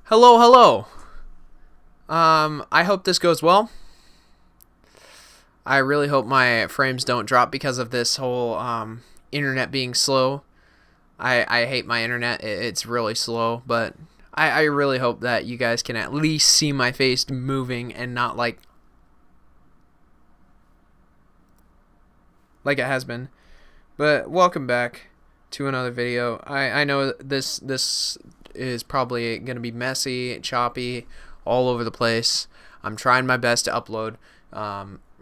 Hello, hello. I hope this goes well. I really hope my frames don't drop because of this whole internet being slow. I hate my internet. It's really slow, but I really hope that you guys can at least see my face moving and not like it has been. But welcome back to another video. I know this is probably going to be messy, choppy, all over the place. I'm trying my best to upload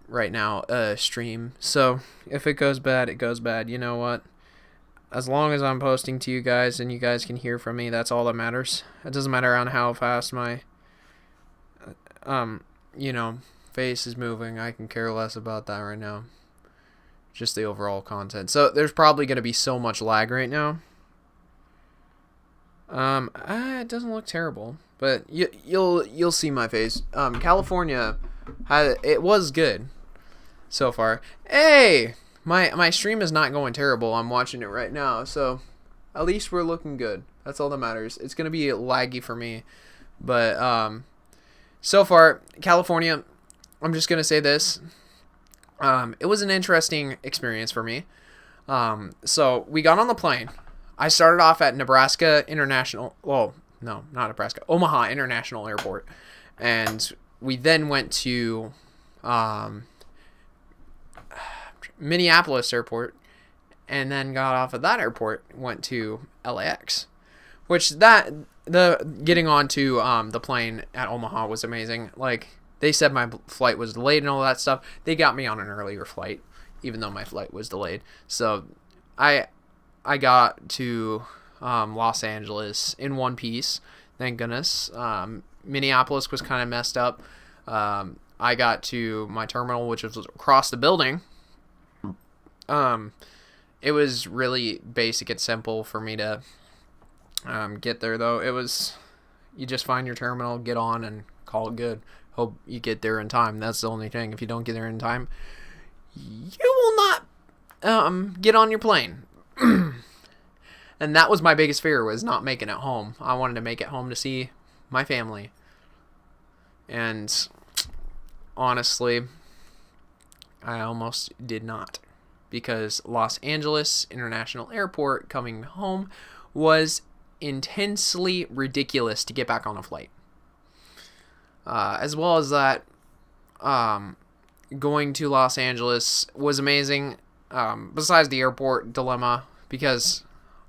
right now a stream. So if it goes bad, it goes bad. You know what? As long as I'm posting to you guys and you guys can hear from me, that's all that matters. It doesn't matter on how fast my face is moving. I can care less about that right now. Just the overall content. So there's probably going to be so much lag right now. It doesn't look terrible, but you'll see my face. California it was good so far. Hey, my stream is not going terrible. I'm watching it right now, so at least we're looking good. That's all that matters. It's gonna be laggy for me, but so far California. I'm just gonna say this. It was an interesting experience for me. So we got on the plane. I started off at Nebraska International. Well, no, not Nebraska. Omaha International Airport, and we then went to Minneapolis Airport, and then got off at that airport, went to LAX, which the getting onto the plane at Omaha was amazing. Like, they said my flight was delayed and all that stuff. They got me on an earlier flight, even though my flight was delayed. So I got to Los Angeles in one piece, thank goodness. Minneapolis was kind of messed up. I got to my terminal, which was across the building. It was really basic and simple for me to get there, though. It was, you just find your terminal, get on, and call it good. Hope you get there in time. That's the only thing. If you don't get there in time, you will not get on your plane. And that was my biggest fear, was not making it home. I wanted to make it home to see my family. And honestly, I almost did not, because Los Angeles International Airport coming home was intensely ridiculous to get back on a flight. As well as that, going to Los Angeles was amazing. Besides the airport dilemma, because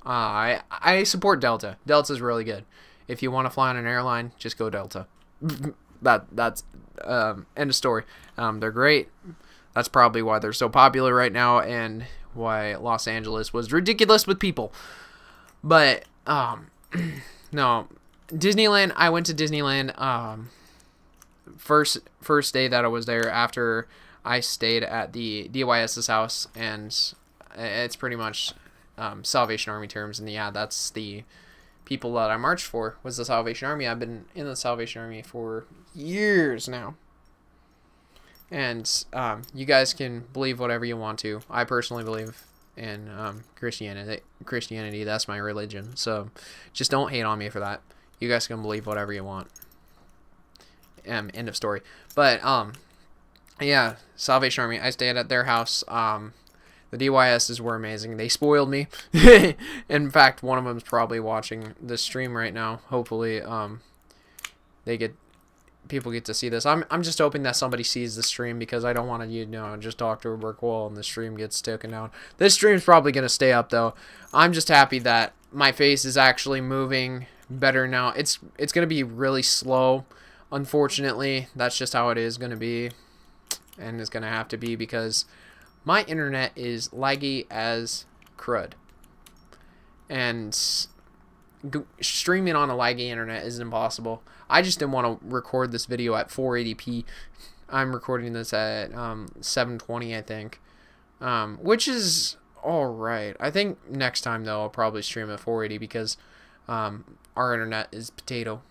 I support Delta. Delta's really good. If you want to fly on an airline, just go Delta. That's end of story. They're great. That's probably why they're so popular right now, and why Los Angeles was ridiculous with people. But no, Disneyland. I went to Disneyland. First day that I was there, after I stayed at the DYS's house, and it's pretty much Salvation Army terms, and yeah, that's the people that I marched for, was the Salvation Army. I've been in the Salvation Army for years now, and you guys can believe whatever you want to. I personally believe in Christianity. That's my religion, so just don't hate on me for that. You guys can believe whatever you want. End of story. But yeah, Salvation Army. I stayed at their house. The DYSs were amazing. They spoiled me. In fact, one of them's probably watching this stream right now. Hopefully, people get to see this. I'm just hoping that somebody sees the stream, because I don't want to, just talk to a brick wall and the stream gets taken down. This stream's probably gonna stay up, though. I'm just happy that my face is actually moving better now. It's gonna be really slow. Unfortunately, that's just how it is going to be, and it's going to have to be, because my internet is laggy as crud, and streaming on a laggy internet is impossible. I just didn't want to record this video at 480p. I'm recording this at 720, I think, which is alright. I think next time, though, I'll probably stream at 480, because our internet is potato.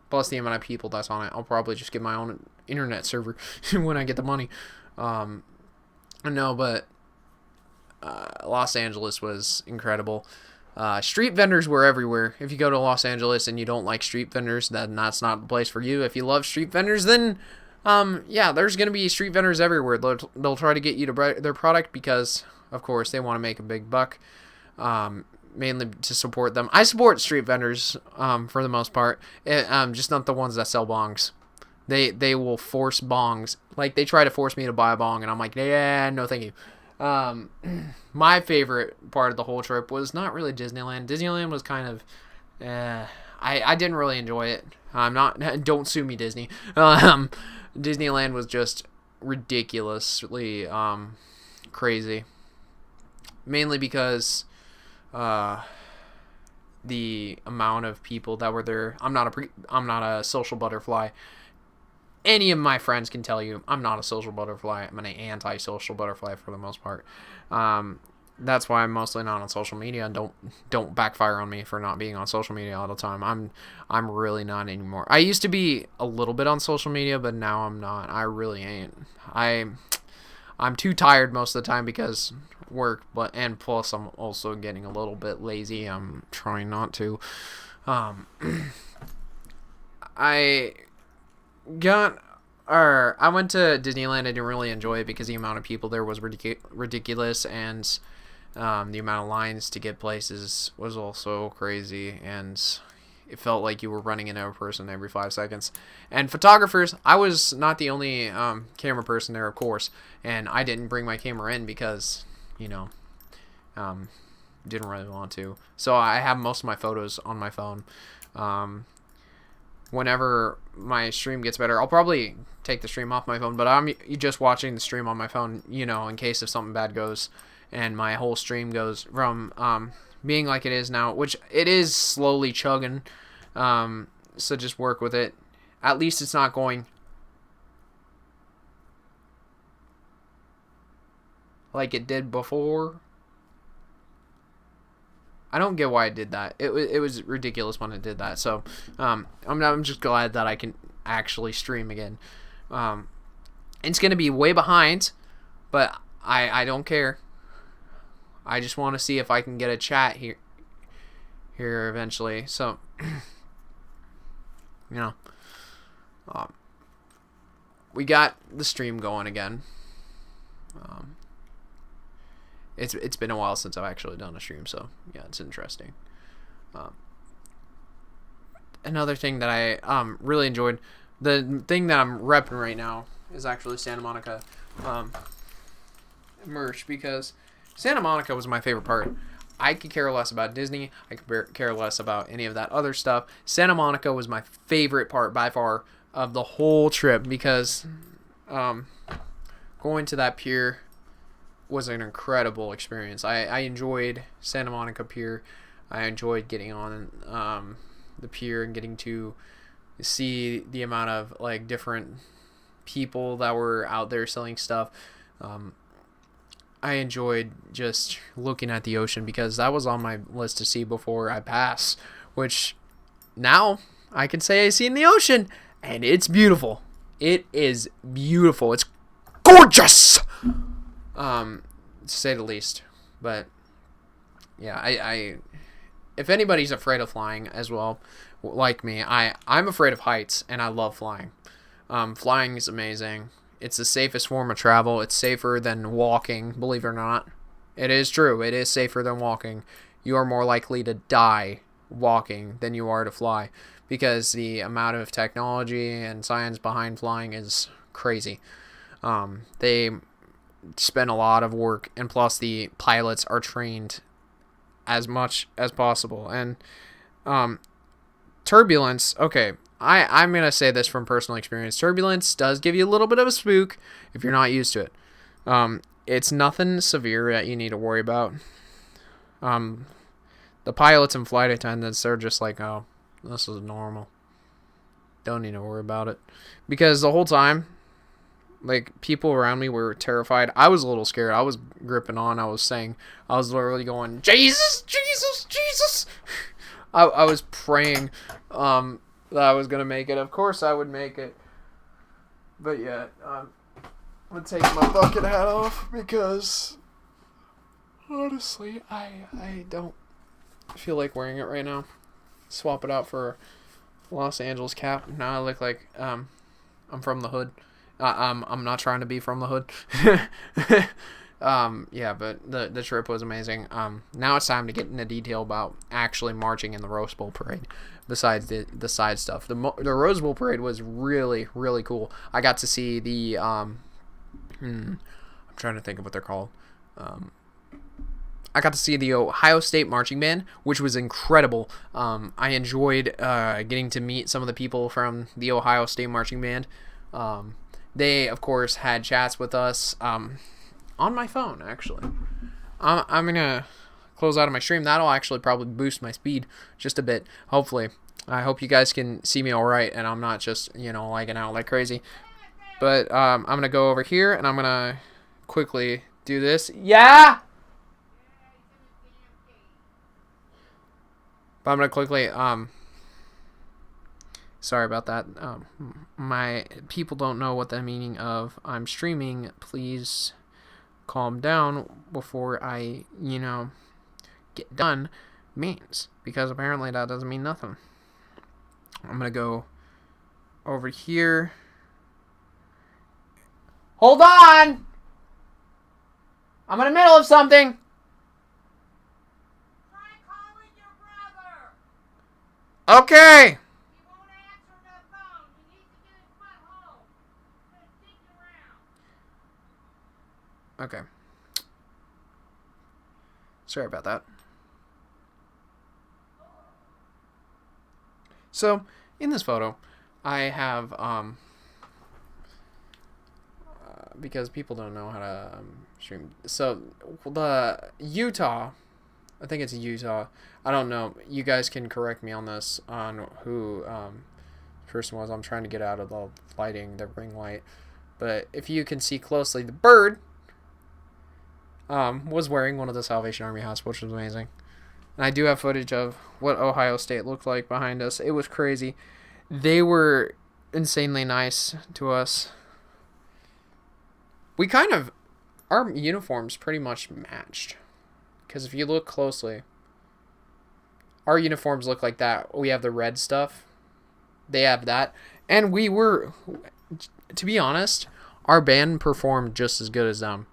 Plus the amount of people that's on it. I'll probably just get my own internet server when I get the money. No, but Los Angeles was incredible. Street vendors were everywhere. If you go to Los Angeles and you don't like street vendors, then that's not the place for you. If you love street vendors, then yeah, there's gonna be street vendors everywhere. They'll try to get you to buy their product because, of course, they want to make a big buck. Mainly to support them. I support street vendors for the most part. Just not the ones that sell bongs. They will force bongs. Like, they try to force me to buy a bong, and I'm like, yeah, no, thank you. My favorite part of the whole trip was not really Disneyland. Disneyland was kind of, I didn't really enjoy it. Don't sue me, Disney. Disneyland was just ridiculously crazy. Mainly because the amount of people that were there. I'm not a social butterfly. Any of my friends can tell you I'm not a social butterfly. I'm an anti-social butterfly for the most part. That's why I'm mostly not on social media. And don't backfire on me for not being on social media all the time. I'm really not anymore. I used to be a little bit on social media, but now I'm not. I really ain't. I'm too tired most of the time because work, and plus I'm also getting a little bit lazy. I'm trying not to. I went to Disneyland. I didn't really enjoy it because the amount of people there was ridiculous, and the amount of lines to get places was also crazy, and it felt like you were running into a person every 5 seconds. And photographers, I was not the only camera person there, of course, and I didn't bring my camera in because, didn't really want to. So I have most of my photos on my phone. Whenever my stream gets better, I'll probably take the stream off my phone, but I'm just watching the stream on my phone, in case if something bad goes and my whole stream goes from being like it is now, which it is slowly chugging, so just work with it. At least it's not going like it did before. I don't get why it did that. It was ridiculous when it did that. So I'm just glad that I can actually stream again. It's gonna be way behind, but I don't care. I just want to see if I can get a chat here eventually. So we got the stream going again. It's been a while since I've actually done a stream, so yeah, it's interesting. Another thing that I really enjoyed, the thing that I'm repping right now is actually Santa Monica merch, because Santa Monica was my favorite part. I could care less about Disney. I could care less about any of that other stuff. Santa Monica was my favorite part by far of the whole trip, because going to that pier was an incredible experience. I enjoyed Santa Monica Pier. I enjoyed getting on the pier and getting to see the amount of like different people that were out there selling stuff. I enjoyed just looking at the ocean, because that was on my list to see before I pass, which now I can say I've seen the ocean, and it's beautiful. It is beautiful. It's gorgeous, to say the least. But yeah, I if anybody's afraid of flying as well, like me, I'm afraid of heights, and I love flying. Flying is amazing. It's the safest form of travel. It's safer than walking, believe it or not. It is true. It is safer than walking. You are more likely to die walking than you are to fly, because the amount of technology and science behind flying is crazy. They spend a lot of work, and plus the pilots are trained as much as possible. And turbulence, okay, I'm going to say this from personal experience. Turbulence does give you a little bit of a spook if you're not used to it. It's nothing severe that you need to worry about. The pilots and flight attendants, they're just like, oh, this is normal. Don't need to worry about it. Because the whole time, like, people around me were terrified. I was a little scared. I was gripping on. I was literally going, Jesus, Jesus, Jesus. I was praying that I was going to make it. Of course I would make it. But yeah, I'm going to take my bucket hat off, because honestly, I don't feel like wearing it right now. Swap it out for Los Angeles cap. Now I look like I'm from the hood. I'm not trying to be from the hood. Yeah, but the trip was amazing. Now it's time to get into detail about actually marching in the Rose Bowl parade. Besides the side stuff, the Rose Bowl parade was really cool. I got to see the I'm trying to think of what they're called. I got to see the Ohio State Marching Band, which was incredible. I enjoyed getting to meet some of the people from the Ohio State Marching Band. They, of course, had chats with us on my phone, actually. I'm going to close out of my stream. That'll actually probably boost my speed just a bit, hopefully. I hope you guys can see me all right, and I'm not just, lagging out like crazy. But I'm going to go over here, and I'm going to quickly do this. Yeah! But I'm going to quickly, sorry about that. My people don't know what the meaning of I'm streaming. Please calm down before I, get done means. Because apparently that doesn't mean nothing. I'm going to go over here. Hold on! I'm in the middle of something! Okay! He won't answer the phone. He needs to get his butt home. He's gonna stick around. Okay. Sorry about that. So, in this photo, I have, because people don't know how to stream. So, the Utah, I think it's Utah. I don't know. You guys can correct me on this, on who the person was. I'm trying to get out of the lighting, the ring light. But if you can see closely, the bird was wearing one of the Salvation Army hats, which was amazing. And I do have footage of what Ohio State looked like behind us. It was crazy. They were insanely nice to us. We kind of, our uniforms pretty much matched. Because if you look closely, our uniforms look like that. We have the red stuff. They have that. And we were, to be honest, our band performed just as good as them.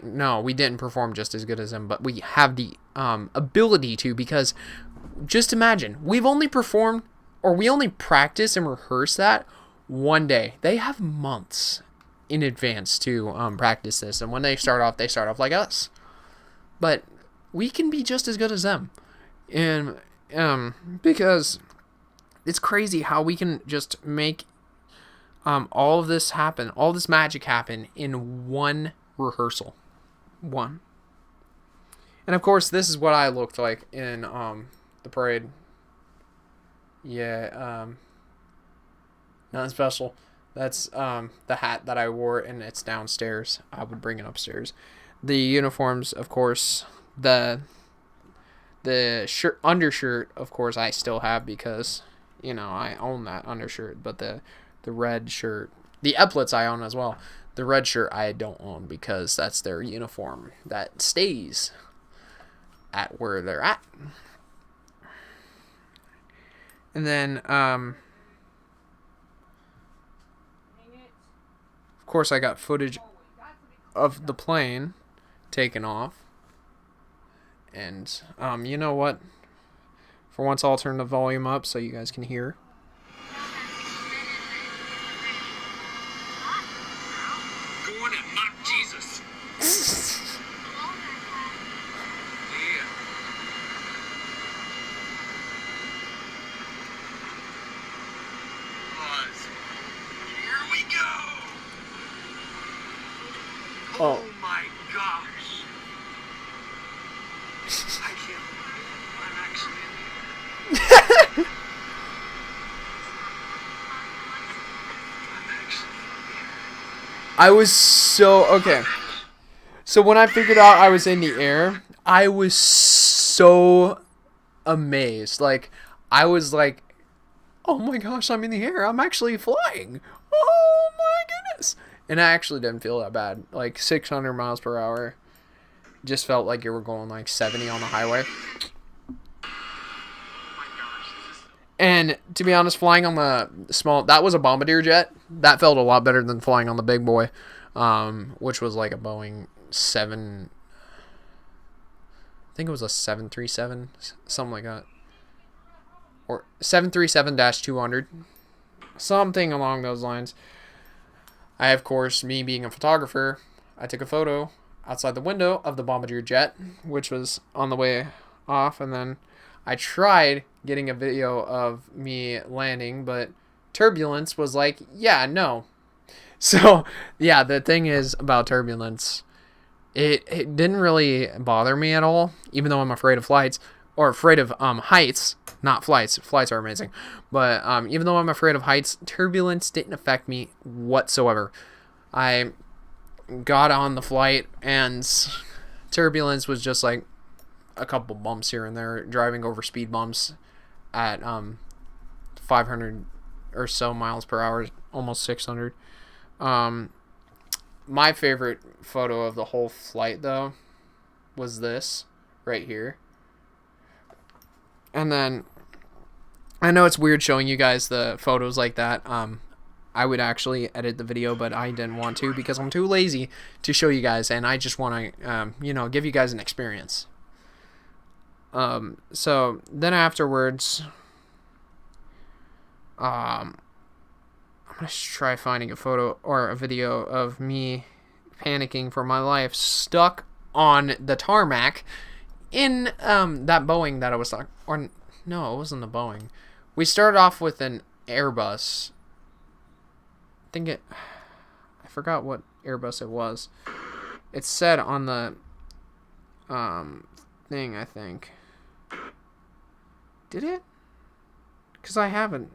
No, we didn't perform just as good as them, but we have the ability to, because just imagine, we've only performed, or we only practice and rehearse that one day. They have months in advance to practice this, and when they start off like us. But we can be just as good as them, and because it's crazy how we can just make all of this happen, all this magic happen in one rehearsal. One. And of course, this is what I looked like in the parade. Yeah, nothing special. That's the hat that I wore, and it's downstairs. I would bring it upstairs. The uniforms, of course, the undershirt, of course, I still have because, I own that undershirt. But the red shirt, the epaulets I own as well. The red shirt I don't own because that's their uniform that stays at where they're at. And then, of course, I got footage of the plane taken off. And, you know what? For once, I'll turn the volume up so you guys can hear. Going and mock Jesus. Yeah. Pause. Here we go. Oh my gosh. I can't believe I'm actually in the air. I'm actually in the air. I was so... Okay. So when I figured out I was in the air, I was so amazed. Like, I was like, oh my gosh, I'm in the air. I'm actually flying. Oh my goodness. And I actually didn't feel that bad. Like 600 miles per hour. just felt like you were going like 70 on the highway. And to be honest, flying on the small, that was a bombardier jet. That felt a lot better than flying on the big boy, which was like a Boeing 7. I think it was a 737, something like that, or 737-200, something along those lines. I, of course, me being a photographer, I took a photo outside the window of the bombardier jet, which was on the way off, and then I tried getting a video of me landing, but turbulence was like, yeah, no. So, yeah, the thing is about turbulence, it didn't really bother me at all, even though I'm afraid of flights, or afraid of heights, not flights. Flights are amazing. But even though I'm afraid of heights, turbulence didn't affect me whatsoever. I got on the flight, and turbulence was just like a couple bumps here and there, driving over speed bumps at 500 or so miles per hour, almost 600. My favorite photo of the whole flight, though, was this right here. And then I know it's weird showing you guys the photos like that. I would actually edit the video, but I didn't want to because I'm too lazy to show you guys, and I just want to, give you guys an experience. So then afterwards, I'm gonna try finding a photo or a video of me panicking for my life, stuck on the tarmac in that Boeing that I was talking. Or no, it wasn't a Boeing. We started off with an Airbus. I forgot what Airbus it was. It said on the thing, I think. Did it? Because I haven't.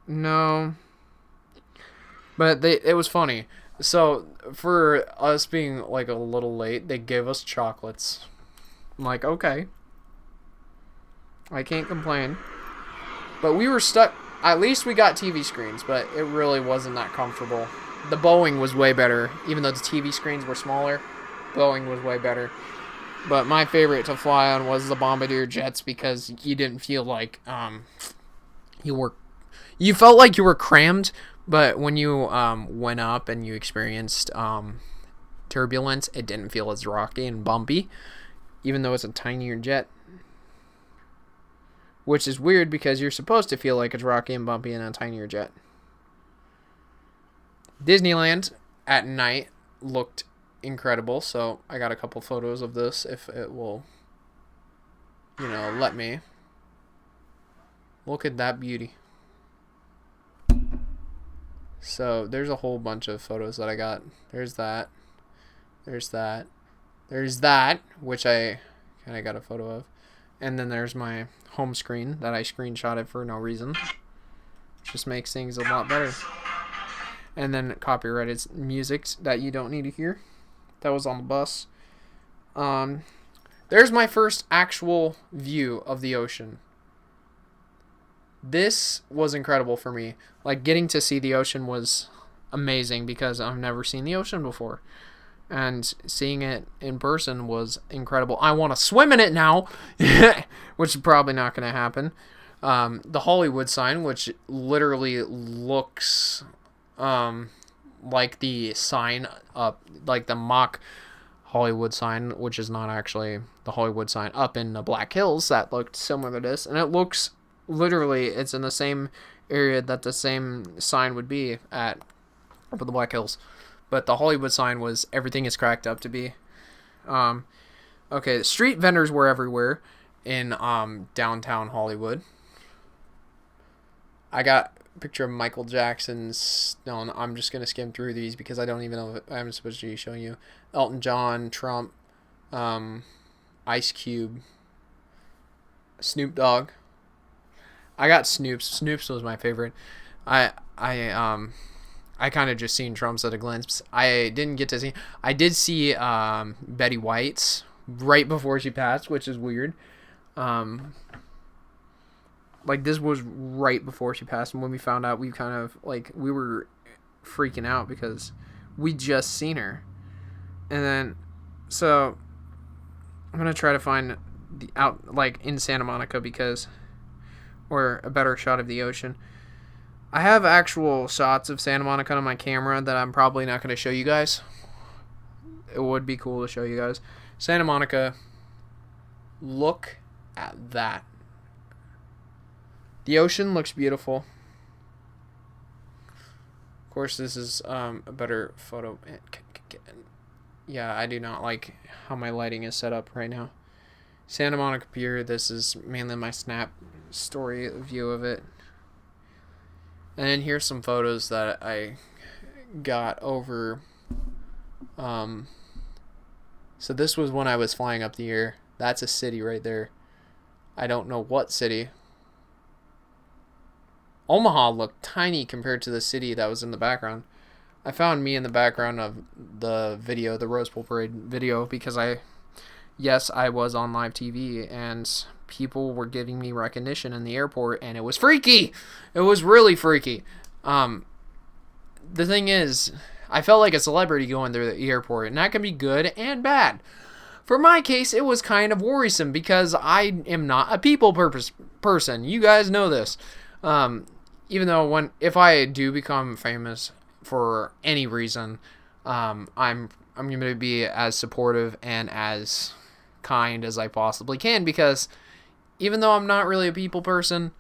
No. But it was funny. So, for us being like a little late, they gave us chocolates. I'm like, okay. I can't complain. But we were stuck. At least we got TV screens, but it really wasn't that comfortable. The Boeing was way better. Even though the TV screens were smaller, Boeing was way better. But my favorite to fly on was the bombardier jets because you didn't feel like you felt like you were crammed, but when you went up and you experienced turbulence, it didn't feel as rocky and bumpy, even though it's a tinier jet. Which is weird because you're supposed to feel like it's rocky and bumpy in a tinier jet. Disneyland at night looked incredible, so I got a couple photos of this if it will, let me. Look at that beauty. So there's a whole bunch of photos that I got. There's that. There's that. There's that, which I kind of got a photo of. And then there's my home screen that I screenshotted for no reason. Just makes things a lot better. And then copyrighted music that you don't need to hear. That was on the bus. There's my first actual view of the ocean. This was incredible for me. Like, getting to see the ocean was amazing because I've never seen the ocean before. And seeing it in person was incredible. I want to swim in it now, which is probably not going to happen. The Hollywood sign, which literally looks like the sign up, like the mock Hollywood sign, which is not actually the Hollywood sign up in the Black Hills, that looked similar to this. And it looks literally, it's in the same area that the same sign would be at up in the Black Hills. But the Hollywood sign was everything it's cracked up to be. Okay, the street vendors were everywhere in downtown Hollywood. I got a picture of Michael Jackson's. No, I'm just going to skim through these because I don't even know if I'm supposed to be showing you. Elton John, Trump, Ice Cube, Snoop Dogg. I got Snoop's. Snoop's was my favorite. I kind of just seen Trump's at a glimpse. I didn't get to see. I did see Betty White's right before she passed, which is weird. Like, this was right before she passed, and when we found out, we kind of, like, we were freaking out because we just seen her. And then, so I'm gonna try to find the out like in Santa Monica or a better shot of the ocean. I have actual shots of Santa Monica on my camera that I'm probably not gonna show you guys. It would be cool to show you guys. Santa Monica. Look at that. The ocean looks beautiful. Of course, this is a better photo. Yeah, I do not like how my lighting is set up right now. Santa Monica Pier. This is mainly my Snap story view of it. And then here's some photos that I got over. So this was when I was flying up the air. That's a city right there. I don't know what city. Omaha looked tiny compared to the city that was in the background. I found me in the background of the video, the Rose Bowl Parade video, because I was on live TV and people were giving me recognition in the airport, and it was freaky. It was really freaky. The thing is, I felt like a celebrity going through the airport, and that can be good and bad. For my case, it was kind of worrisome because I am not a people person. You guys know this. Even though if I do become famous for any reason, I'm going to be as supportive and as kind as I possibly can, because even though I'm not really a people person,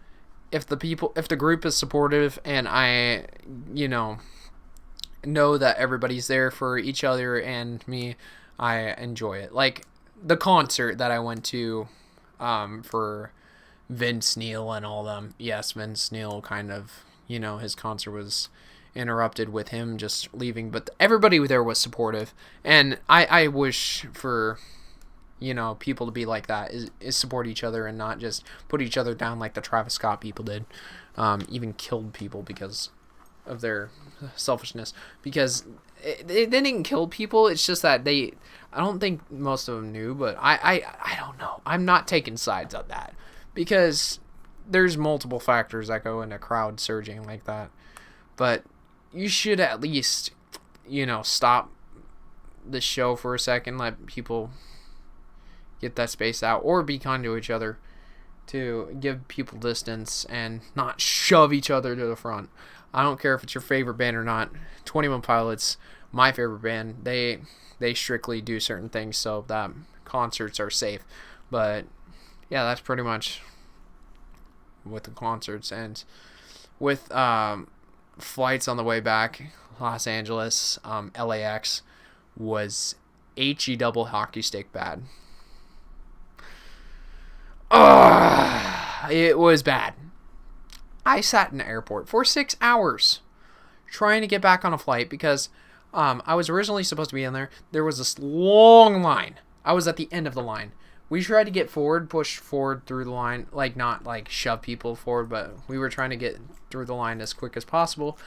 if the group is supportive and I, know that everybody's there for each other and me, I enjoy it. Like the concert that I went to for Vince Neil and all them. Yes, Vince Neil kind of, his concert was interrupted with him just leaving, but everybody there was supportive, and I wish for people to be like that, is support each other and not just put each other down like the Travis Scott people did, even killed people because of their selfishness, because they didn't kill people. It's just that I don't think most of them knew, but I don't know. I'm not taking sides on that, because there's multiple factors that go into crowd surging like that. But you should at least, stop the show for a second, let people get that space out, or be kind to each other to give people distance and not shove each other to the front. I don't care if it's your favorite band or not. 21 Pilots, my favorite band, they strictly do certain things so that concerts are safe. But yeah, that's pretty much with the concerts. And with flights on the way back, Los Angeles, LAX was HE double hockey stick bad. It was bad. I sat in the airport for 6 hours trying to get back on a flight because I was originally supposed to be in there. There was this long line. I was at the end of the line. We tried to get forward, push forward through the line, like not like shove people forward, but we were trying to get through the line as quick as possible.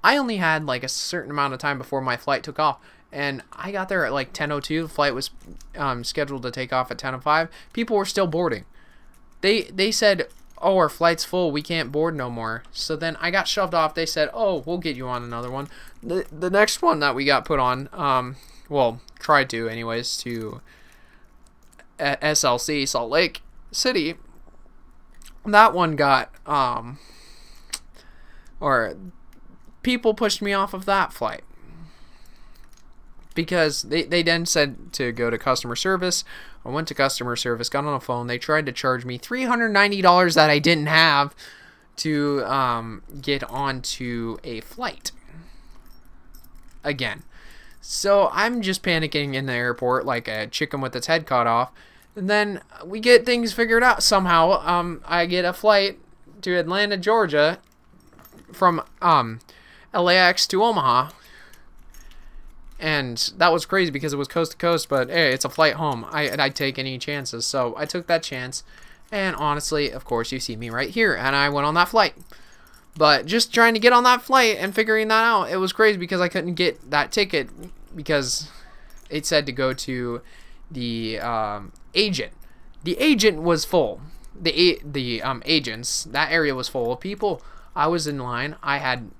I only had like a certain amount of time before my flight took off, and I got there at like 10:02. The flight was scheduled to take off at 10:05. People were still boarding. They said, "Oh, our flight's full. We can't board no more." So then I got shoved off. They said, "Oh, we'll get you on another one." The next one that we got put on, tried to anyways, to SLC, Salt Lake City. That one got, or people pushed me off of that flight. Because they then said to go to customer service. I went to customer service, got on the phone. They tried to charge me $390 that I didn't have to get onto a flight. Again. So I'm just panicking in the airport like a chicken with its head cut off. And then we get things figured out somehow. I get a flight to Atlanta, Georgia from LAX to Omaha. And that was crazy because it was coast to coast, but hey, it's a flight home. I'd take any chances. So I took that chance. And honestly, of course, you see me right here. And I went on that flight. But just trying to get on that flight and figuring that out, it was crazy because I couldn't get that ticket because it said to go to the agent. The agent was full. The agents, that area was full of people. I was in line. I had,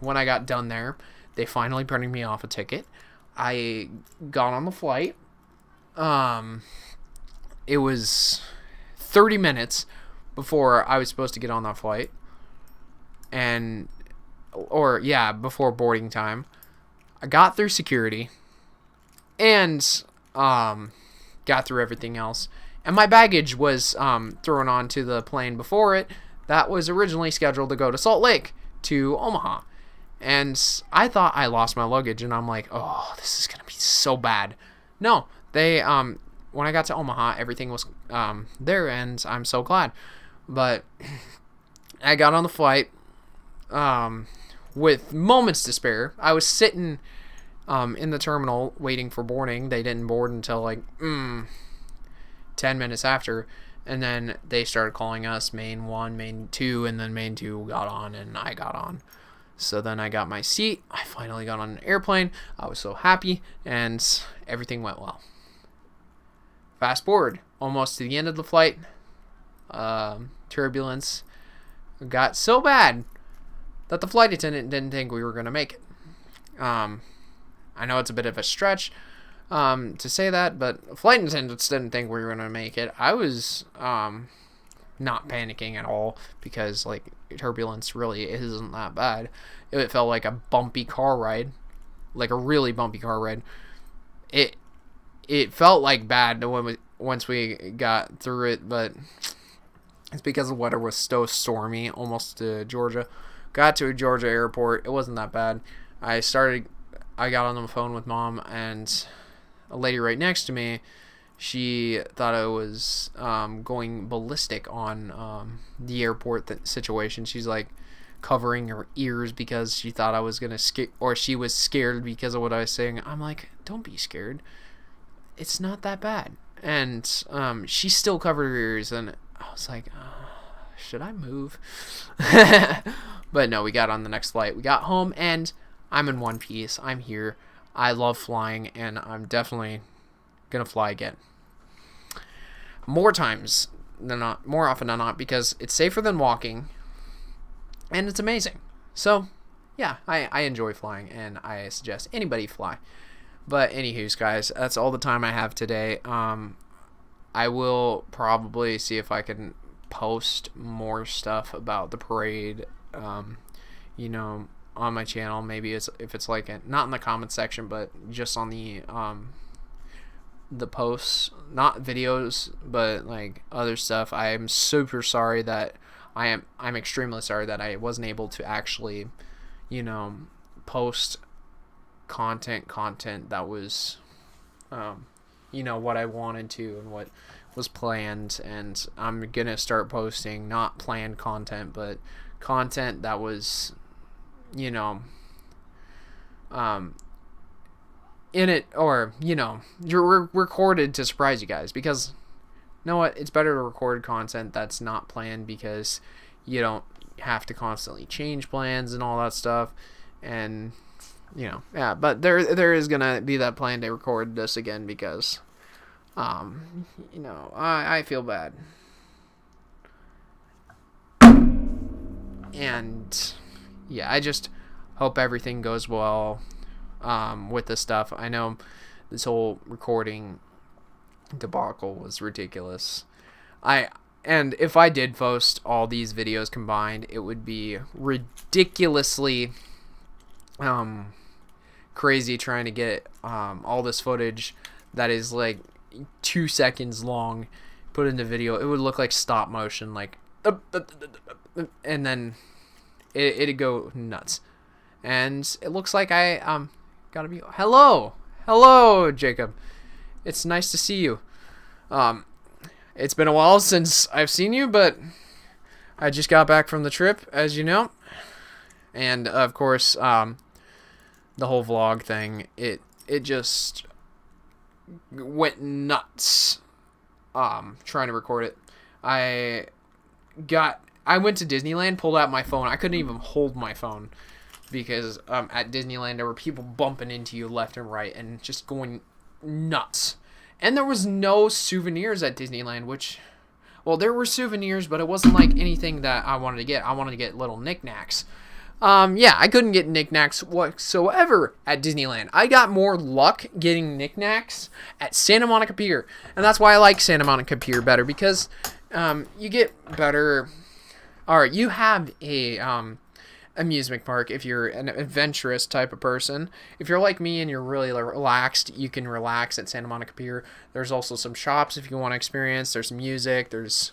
when I got done there, They finally printed me off a ticket. I got on the flight. It was 30 minutes before I was supposed to get on that flight. Before boarding time. I got through security. And, got through everything else. And my baggage was, thrown onto the plane before it. That was originally scheduled to go to Salt Lake, to Omaha. And I thought I lost my luggage, and I'm like, oh, this is going to be so bad. No, they, when I got to Omaha, everything was, there, and I'm so glad. But I got on the flight, with moments to spare. I was sitting, in the terminal waiting for boarding. They didn't board until, like, 10 minutes after. And then they started calling us main 1, main 2, and then main 2 got on, and I got on. So then I got my seat. I finally got on an airplane. I was so happy, and everything went well. Fast forward, almost to the end of the flight. Turbulence got so bad that the flight attendant didn't think we were going to make it. I know it's a bit of a stretch to say that, but flight attendants didn't think we were going to make it. I was not panicking at all because, like, turbulence really isn't that bad. It felt like a bumpy car ride, like a really bumpy car ride. It felt like bad once we got through it, but it's because the weather was so stormy almost to Georgia. Got to a Georgia airport. It wasn't that bad. I got on the phone with Mom, and a lady right next to me, she thought I was going ballistic on the airport situation. She's like covering her ears because she thought I was gonna she was scared because of what I was saying. I'm like, don't be scared. It's not that bad. And she still covered her ears, and I was like, should I move? But no, we got on the next flight. We got home, and I'm in one piece. I'm here. I love flying, and I'm definitely gonna fly again. More often than not, because it's safer than walking, and it's amazing. So, yeah, I enjoy flying, and I suggest anybody fly. But anywho's, guys, that's all the time I have today. I will probably see if I can post more stuff about the parade, on my channel. Maybe if it's like not in the comment section, but just on the posts, not videos, but like other stuff. I'm super sorry that I'm extremely sorry that I wasn't able to actually, post content that was, what I wanted to and what was planned. And I'm gonna start posting not planned content, but content that was, in it, or you're recorded to surprise you guys, because you know what, it's better to record content that's not planned, because you don't have to constantly change plans and all that stuff. And but there is gonna be that plan to record this again, because I feel bad. And yeah, I just hope everything goes well with this stuff. I know this whole recording debacle was ridiculous. And if I did post all these videos combined, it would be ridiculously crazy trying to get all this footage that is like 2 seconds long put into video. It would look like stop motion, like and then it'd go nuts. And it looks like I gotta be hello Jacob, it's nice to see you. It's been a while since I've seen you, but I just got back from the trip, as you know. And of course, the whole vlog thing, it just went nuts trying to record it. I went to Disneyland, pulled out my phone. I couldn't even hold my phone, because at Disneyland there were people bumping into you left and right and just going nuts. And there was no souvenirs at Disneyland, well, there were souvenirs, but it wasn't like anything that I wanted to get. I wanted to get little knickknacks. Yeah, I couldn't get knickknacks whatsoever at Disneyland. I got more luck getting knickknacks at Santa Monica Pier, and that's why I like Santa Monica Pier better, because you get better. All right, you have a amusement park if you're an adventurous type of person. If you're like me and you're really relaxed, you can relax at Santa Monica Pier. There's also some shops if you want to experience. There's music. There's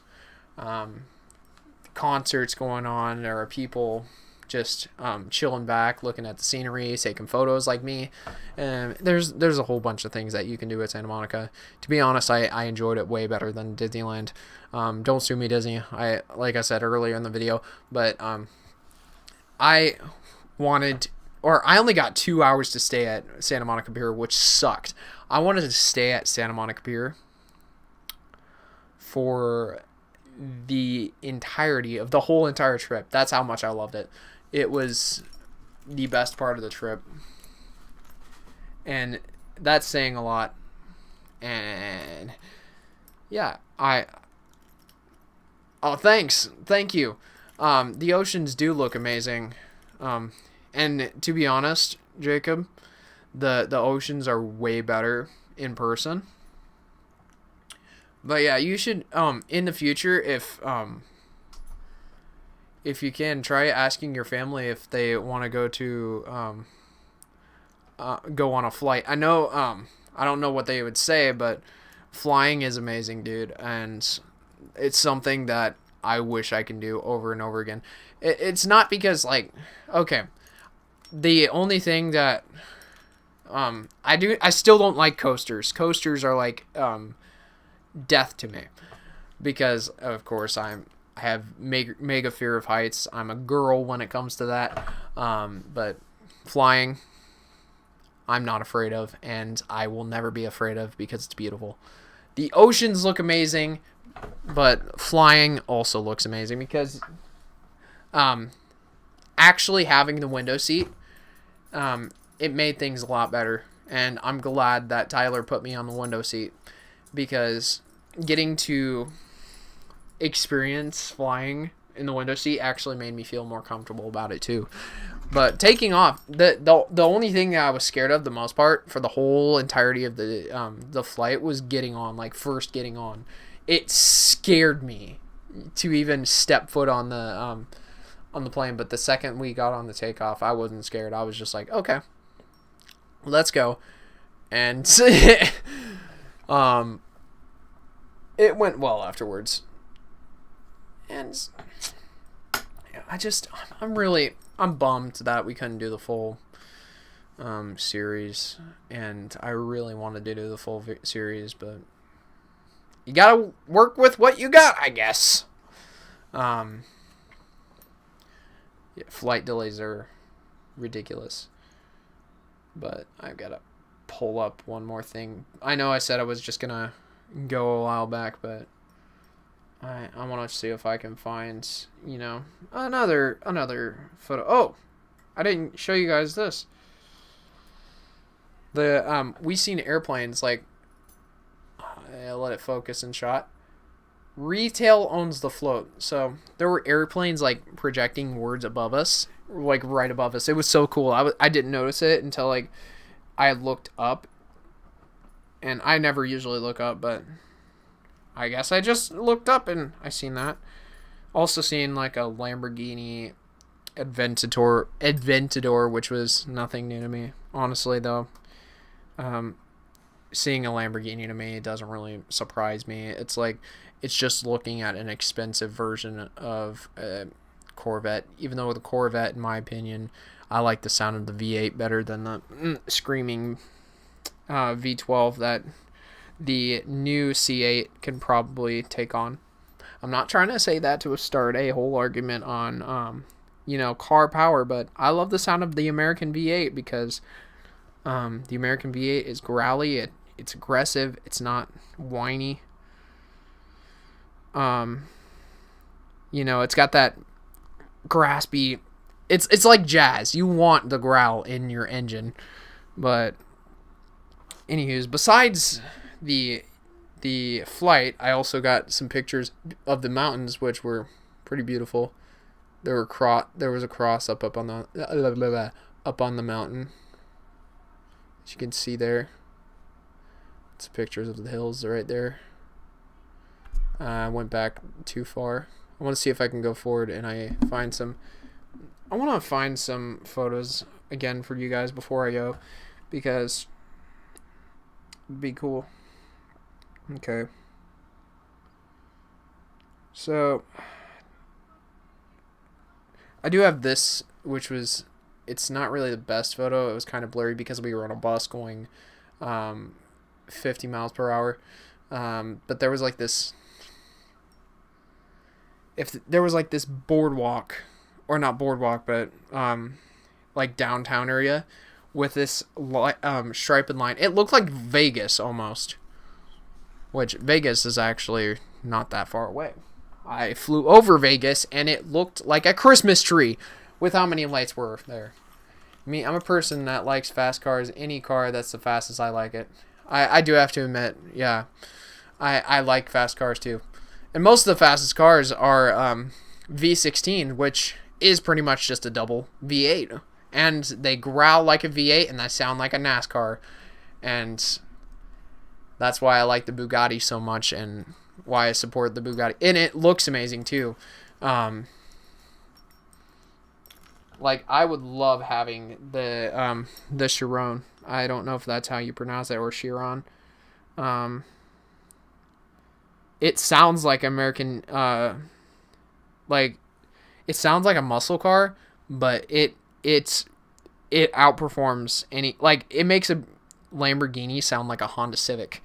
concerts going on. There are people just chilling back, looking at the scenery, taking photos like me. And there's a whole bunch of things that you can do at Santa Monica. To be honest, I enjoyed it way better than Disneyland. Don't sue me, Disney. Like I said earlier in the video, but I wanted, or I only got 2 hours to stay at Santa Monica Pier, which sucked. I wanted to stay at Santa Monica Pier for the entirety of the whole entire trip. That's how much I loved it. It was the best part of the trip, and that's saying a lot. And yeah, thank you. The oceans do look amazing, and to be honest, Jacob, the oceans are way better in person. But yeah, you should in the future, if you can, try asking your family if they want to go to go on a flight. I know I don't know what they would say, but flying is amazing, dude, and it's something that I wish I can do over and over again. It's not because, like, okay, the only thing that I still don't like coasters. Coasters are like death to me, because of course I have mega fear of heights. I'm a girl when it comes to that. But flying, I'm not afraid of, and I will never be afraid of, because it's beautiful. The oceans look amazing, but flying also looks amazing, because actually having the window seat, it made things a lot better. And I'm glad that Tyler put me on the window seat, because getting to experience flying in the window seat actually made me feel more comfortable about it too. But taking off, the only thing that I was scared of the most part for the whole entirety of the flight was getting on, like first getting on. It scared me to even step foot on the plane. But the second we got on the takeoff, I wasn't scared. I was just like, okay, let's go. And it went well afterwards. And yeah, I'm bummed that we couldn't do the full series, and I really wanted to do the full series, but you gotta work with what you got, I guess. Yeah, flight delays are ridiculous, but I've gotta pull up one more thing. I know I said I was just gonna go a while back, but I want to see if I can find, another photo. Oh, I didn't show you guys this. We seen airplanes, like, let it focus and shot. Retail owns the float. So there were airplanes like projecting words above us, like right above us. It was so cool. I didn't notice it until like I looked up, and I never usually look up, but I guess I just looked up and I seen that. Also seen like a Lamborghini Aventador, which was nothing new to me, honestly, though. Seeing a Lamborghini to me doesn't really surprise me. It's like, it's just looking at an expensive version of a Corvette, even though the Corvette, in my opinion, I like the sound of the V8 better than the screaming V12 that the new C8 can probably take on. I'm not trying to say that to start a whole argument on, car power, but I love the sound of the American V8 because the American V8 is growly, it's aggressive, it's not whiny. It's got that graspy, it's like jazz. You want the growl in your engine. But anywho's, besides the flight, I also got some pictures of the mountains, which were pretty beautiful. There was a cross up on the up on the mountain. As you can see there. It's pictures of the hills right there. I went back too far. I want to see if I can go forward and I want to find some photos again for you guys before I go, because it'd be cool. Okay. So I do have this, which was, it's not really the best photo. It was kind of blurry because we were on a bus going 50 miles per hour. But there was like this, there was like this boardwalk, or not boardwalk, but like downtown area with this striped line. It looked like Vegas almost, which Vegas is actually not that far away. I flew over Vegas and it looked like a Christmas tree with how many lights were there. I'm a person that likes fast cars. Any car that's the fastest, I like it. I do have to admit, yeah, I like fast cars too. And most of the fastest cars are V16, which is pretty much just a double V8. And they growl like a V8 and they sound like a NASCAR. And that's why I like the Bugatti so much and why I support the Bugatti. And it looks amazing too. Like, I would love having the Chiron. I don't know if that's how you pronounce it, or Chiron. It sounds like American, like, it sounds like a muscle car, but it outperforms any, like, it makes a Lamborghini sound like a Honda Civic.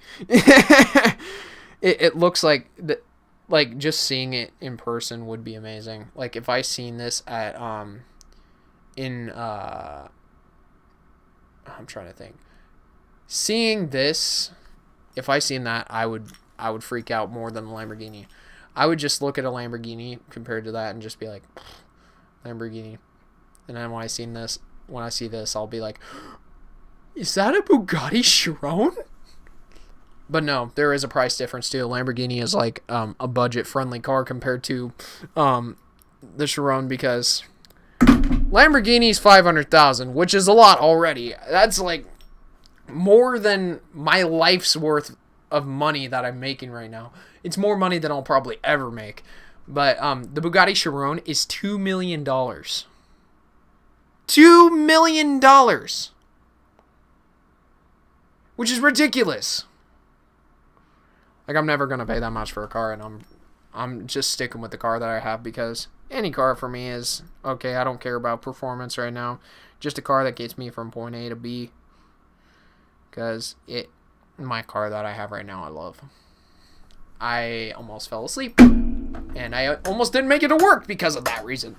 It looks like just seeing it in person would be amazing. Like, if I seen this at I'm trying to think. Seeing this, if I seen that, I would freak out more than the Lamborghini. I would just look at a Lamborghini compared to that and just be like, Lamborghini. And then when I see this, I'll be like, is that a Bugatti Chiron? But no, there is a price difference too. Lamborghini is like a budget-friendly car compared to the Chiron, because Lamborghini's $500,000, which is a lot already. That's like more than my life's worth of money that I'm making right now. It's more money than I'll probably ever make. But the Bugatti Chiron is $2 million. $2 million! Which is ridiculous. Like, I'm never going to pay that much for a car, and I'm just sticking with the car that I have, because any car for me is okay. I don't care about performance right now. Just a car that gets me from point A to B. Because my car that I have right now, I love. I almost fell asleep, and I almost didn't make it to work because of that reason.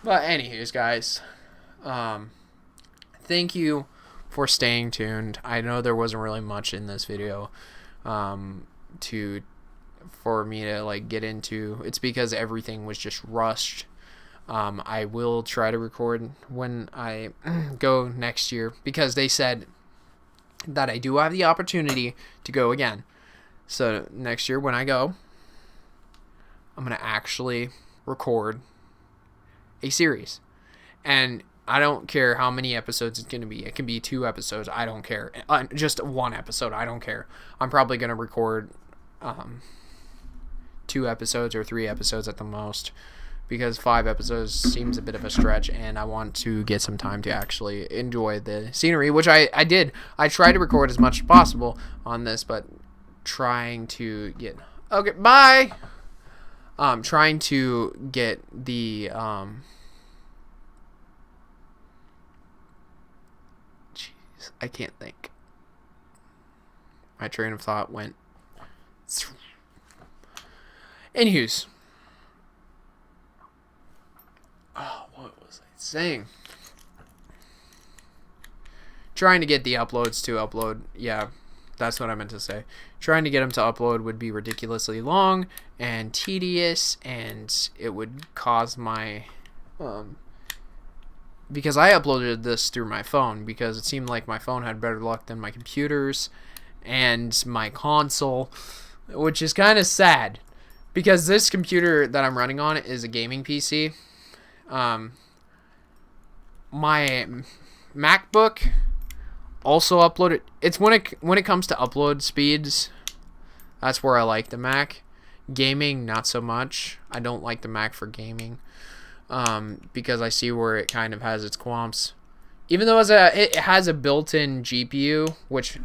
But anyways, guys, thank you for staying tuned. I know there wasn't really much in this video for me to like get into. It's because everything was just rushed. I will try to record when I go next year, because they said that I do have the opportunity to go again. So next year when I go, I'm going to actually record a series. And I don't care how many episodes it's going to be. It can be 2 episodes. I don't care. Just 1 episode. I don't care. I'm probably going to record 2 episodes or 3 episodes at the most, because 5 episodes seems a bit of a stretch, and I want to get some time to actually enjoy the scenery, which I did. I tried to record as much as possible on this, but trying to get... Okay, bye! Trying to get the... Jeez, I can't think. My train of thought went... Anywho's. Oh, what was I saying? Trying to get the uploads to upload. Yeah, that's what I meant to say. Trying to get them to upload would be ridiculously long and tedious, and it would cause my... because I uploaded this through my phone, because it seemed like my phone had better luck than my computers and my console, which is kind of sad, because this computer that I'm running on is a gaming PC, My MacBook also uploaded. It's when it comes to upload speeds, that's where I like the Mac. Gaming, not so much. I don't like the Mac for gaming, because I see where it kind of has its qualms. Even though it has a built-in GPU, which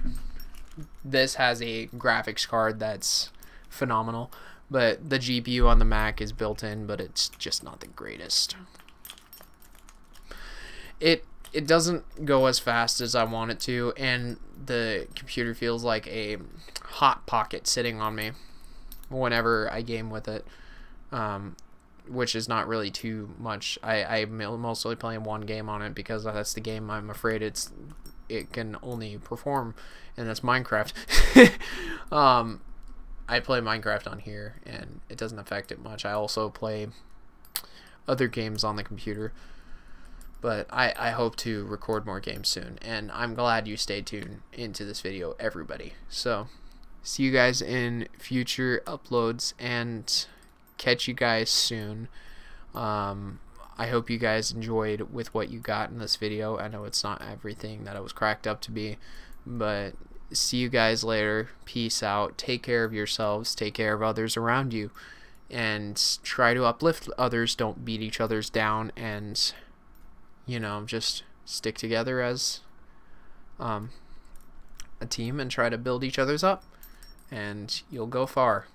this has a graphics card that's phenomenal, but the GPU on the Mac is built in, but it's just not the greatest. It doesn't go as fast as I want it to, and the computer feels like a hot pocket sitting on me whenever I game with it, which is not really too much. I'm mostly playing one game on it because that's the game I'm afraid it can only perform, and that's Minecraft. I play Minecraft on here, and it doesn't affect it much. I also play other games on the computer, but I hope to record more games soon, and I'm glad you stayed tuned into this video, everybody. So, see you guys in future uploads, and catch you guys soon. I hope you guys enjoyed with what you got in this video. I know it's not everything that it was cracked up to be, but see you guys later. Peace out. Take care of yourselves. Take care of others around you, and try to uplift others. Don't beat each other's down, and just stick together as a team and try to build each other's up, and you'll go far.